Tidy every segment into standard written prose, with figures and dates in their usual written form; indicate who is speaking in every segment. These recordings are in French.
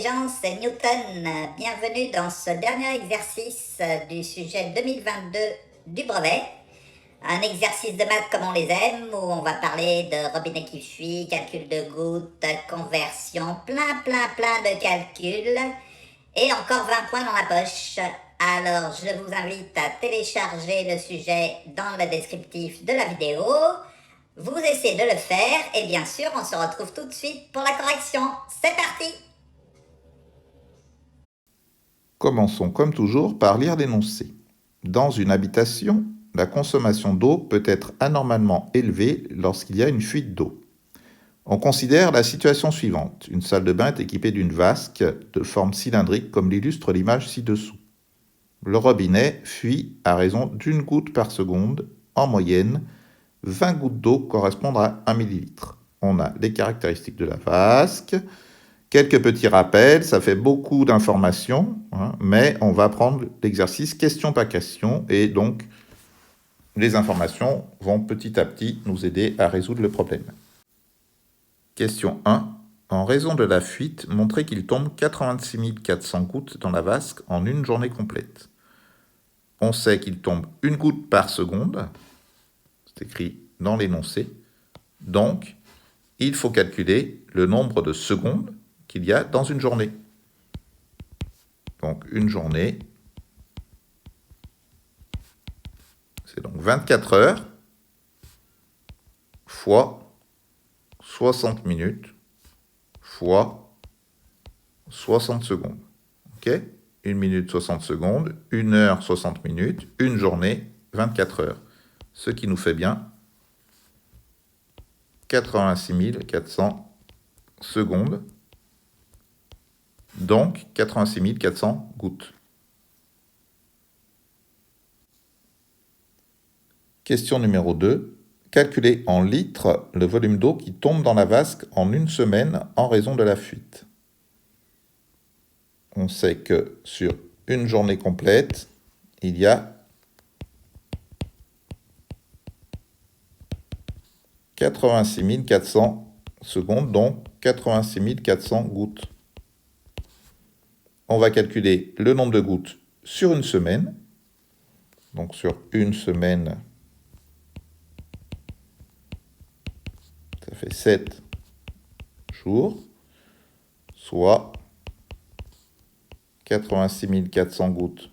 Speaker 1: étudiants, c'est Newton. Bienvenue dans ce dernier exercice du sujet 2022 du brevet. Un exercice de maths comme on les aime, où on va parler de robinet qui fuit, calcul de gouttes, conversion, plein de calculs, et encore 20 points dans la poche. Alors, je vous invite à télécharger le sujet dans le descriptif de la vidéo. Vous essayez de le faire, et bien sûr, on se retrouve tout de suite pour la correction. C'est parti!
Speaker 2: Commençons comme toujours par lire l'énoncé. Dans une habitation, la consommation d'eau peut être anormalement élevée lorsqu'il y a une fuite d'eau. On considère la situation suivante. Une salle de bain est équipée d'une vasque de forme cylindrique comme l'illustre l'image ci-dessous. Le robinet fuit à raison d'une goutte par seconde. En moyenne, 20 gouttes d'eau correspondent à 1 millilitre. On a les caractéristiques de la vasque. Quelques petits rappels, ça fait beaucoup d'informations, mais on va prendre l'exercice question par question et donc les informations vont petit à petit nous aider à résoudre le problème. Question 1. En raison de la fuite, montrez qu'il tombe 86 400 gouttes dans la vasque en une journée complète. On sait qu'il tombe une goutte par seconde, c'est écrit dans l'énoncé, donc il faut calculer le nombre de secondes qu'il y a dans une journée. Donc une journée, c'est donc 24 heures fois 60 minutes fois 60 secondes. Ok ? 1 minute 60 secondes, 1 heure 60 minutes, une journée 24 heures. Ce qui nous fait bien 86 400 secondes. Donc 86 400 gouttes. Question numéro 2. Calculez en litres le volume d'eau qui tombe dans la vasque en une semaine en raison de la fuite. On sait que sur une journée complète, il y a 86 400 secondes, donc 86 400 gouttes. On va calculer le nombre de gouttes sur une semaine. Donc sur une semaine, ça fait 7 jours, soit 86 400 gouttes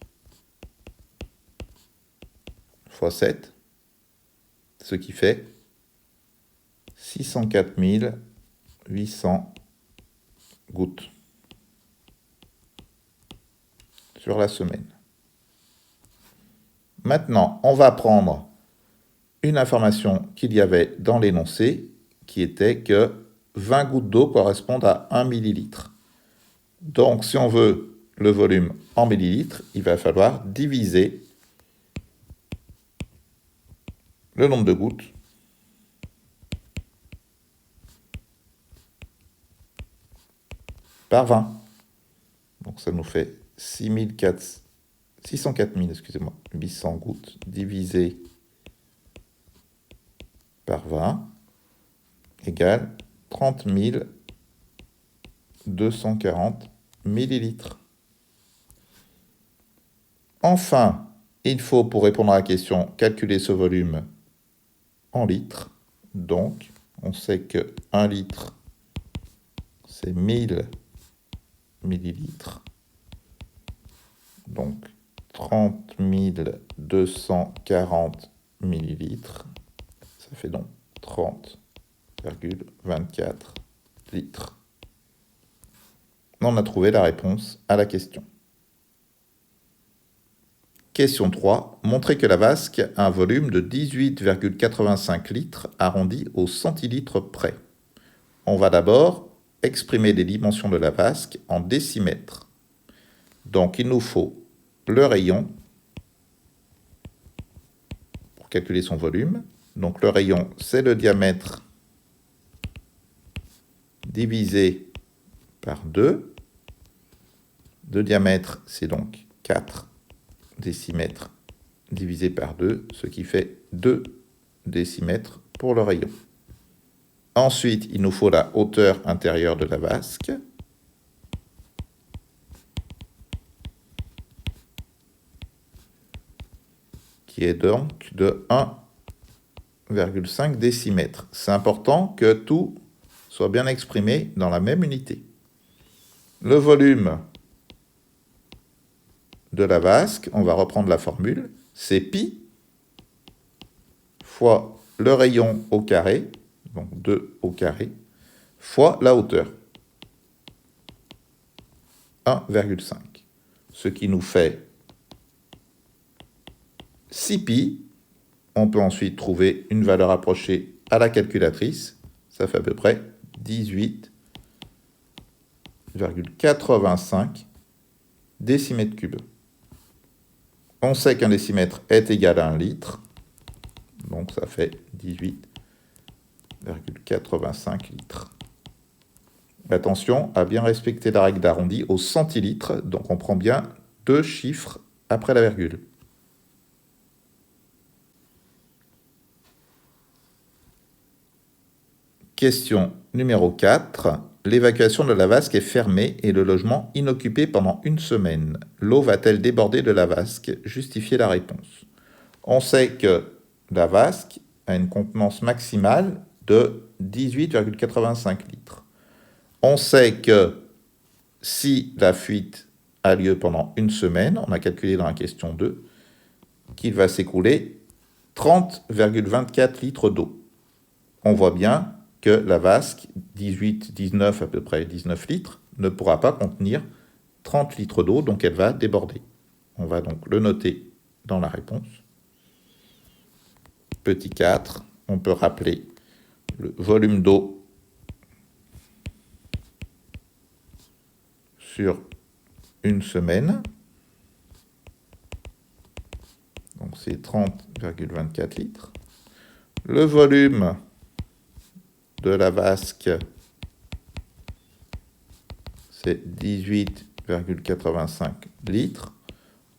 Speaker 2: fois 7, ce qui fait 604 800 gouttes sur la semaine. Maintenant, on va prendre une information qu'il y avait dans l'énoncé, qui était que 20 gouttes d'eau correspondent à 1 millilitre. Donc, si on veut le volume en millilitres, il va falloir diviser le nombre de gouttes par 20. Donc, ça nous fait 604 800 gouttes divisé par 20 égale 30 240 millilitres. Enfin, il faut, pour répondre à la question, calculer ce volume en litres. Donc, on sait que 1 litre, c'est 1000 millilitres. Donc, 30 240 millilitres. Ça fait donc 30,24 litres. On a trouvé la réponse à la question. Question 3. Montrez que la vasque a un volume de 18,85 litres arrondi au centilitre près. On va d'abord exprimer les dimensions de la vasque en décimètres. Donc il nous faut le rayon pour calculer son volume. Donc le rayon, c'est le diamètre divisé par 2. Le diamètre, c'est donc 4 décimètres divisé par 2, ce qui fait 2 décimètres pour le rayon. Ensuite, il nous faut la hauteur intérieure de la vasque. qui est donc de 1,5 décimètre. C'est important que tout soit bien exprimé dans la même unité. Le volume de la vasque, on va reprendre la formule, c'est pi fois le rayon au carré, donc 2 au carré, fois la hauteur, 1,5. Ce qui nous fait 6 pi. On peut ensuite trouver une valeur approchée à la calculatrice. Ça fait à peu près 18,85 décimètres cubes. On sait qu'un décimètre est égal à 1 litre. Donc ça fait 18,85 litres. Attention à bien respecter la règle d'arrondi au centilitre. Donc on prend bien 2 chiffres après la virgule. Question numéro 4. L'évacuation de la vasque est fermée et le logement inoccupé pendant une semaine. L'eau va-t-elle déborder de la vasque? Justifiez la réponse. On sait que la vasque a une contenance maximale de 18,85 litres. On sait que si la fuite a lieu pendant une semaine, on a calculé dans la question 2, qu'il va s'écouler 30,24 litres d'eau. On voit bien que la vasque, 19 à peu près 19 litres, ne pourra pas contenir 30 litres d'eau, donc elle va déborder. On va donc le noter dans la réponse. Petit 4, on peut rappeler le volume d'eau sur une semaine. Donc c'est 30,24 litres. Le volume de la vasque, c'est 18,85 litres.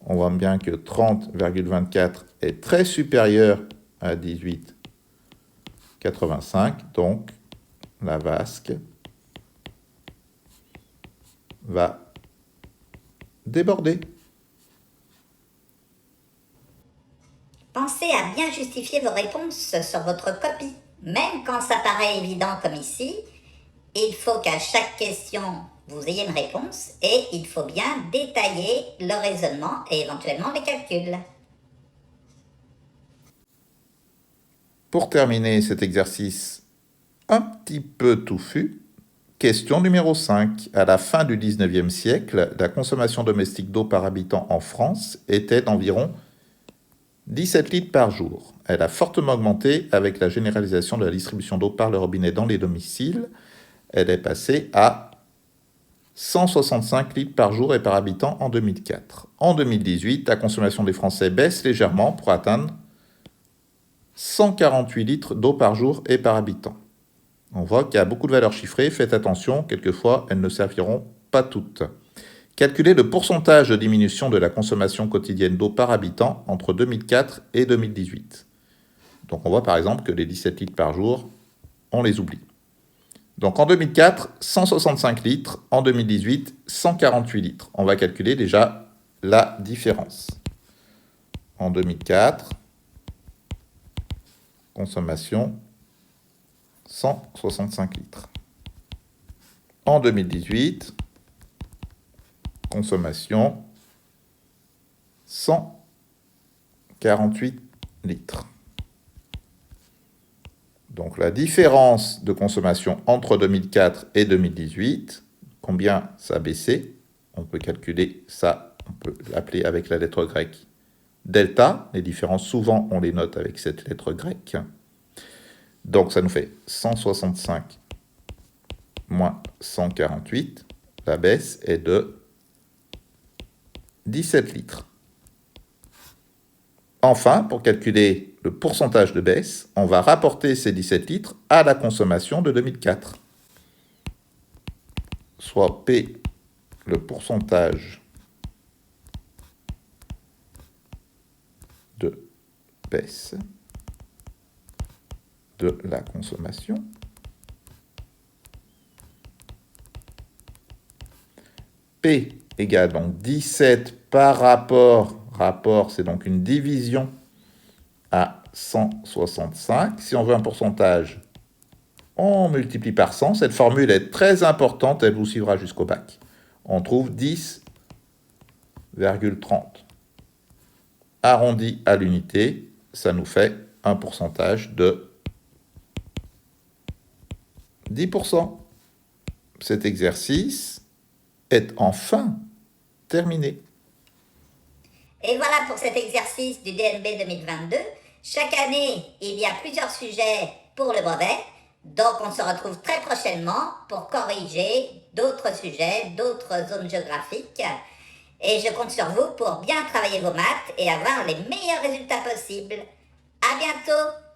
Speaker 2: On voit bien que 30,24 est très supérieur à 18,85. Donc, la vasque va déborder.
Speaker 1: Pensez à bien justifier vos réponses sur votre copie. Même quand ça paraît évident comme ici, il faut qu'à chaque question, vous ayez une réponse et il faut bien détailler le raisonnement et éventuellement les calculs.
Speaker 2: Pour terminer cet exercice un petit peu touffu, question numéro 5. À la fin du 19e siècle, la consommation domestique d'eau par habitant en France était d'environ 17 litres par jour. Elle a fortement augmenté avec la généralisation de la distribution d'eau par le robinet dans les domiciles. Elle est passée à 165 litres par jour et par habitant en 2004. En 2018, la consommation des Français baisse légèrement pour atteindre 148 litres d'eau par jour et par habitant. On voit qu'il y a beaucoup de valeurs chiffrées. Faites attention, quelquefois, elles ne serviront pas toutes. Calculez le pourcentage de diminution de la consommation quotidienne d'eau par habitant entre 2004 et 2018. Donc on voit par exemple que les 17 litres par jour, on les oublie. Donc en 2004, 165 litres, en 2018, 148 litres. On va calculer déjà la différence. En 2004, consommation 165 litres. En 2018, consommation 148 litres. Donc la différence de consommation entre 2004 et 2018, combien ça a baissé? On peut calculer ça, on peut l'appeler avec la lettre grecque delta. Les différences, souvent, on les note avec cette lettre grecque. Donc ça nous fait 165 moins 148. La baisse est de 17 litres. Enfin, pour calculer le pourcentage de baisse, on va rapporter ces 17 litres à la consommation de 2004. Soit P, le pourcentage de baisse de la consommation, P égale donc 17 par rapport c'est donc une division à 165. Si on veut un pourcentage, on multiplie par 100. Cette formule est très importante, elle vous suivra jusqu'au bac. On trouve 10,30. Arrondi à l'unité, ça nous fait un pourcentage de 10%. Cet exercice est enfin terminé.
Speaker 1: Et voilà pour cet exercice du DNB 2022. Chaque année, il y a plusieurs sujets pour le brevet. Donc on se retrouve très prochainement pour corriger d'autres sujets, d'autres zones géographiques. Et je compte sur vous pour bien travailler vos maths et avoir les meilleurs résultats possibles. À bientôt!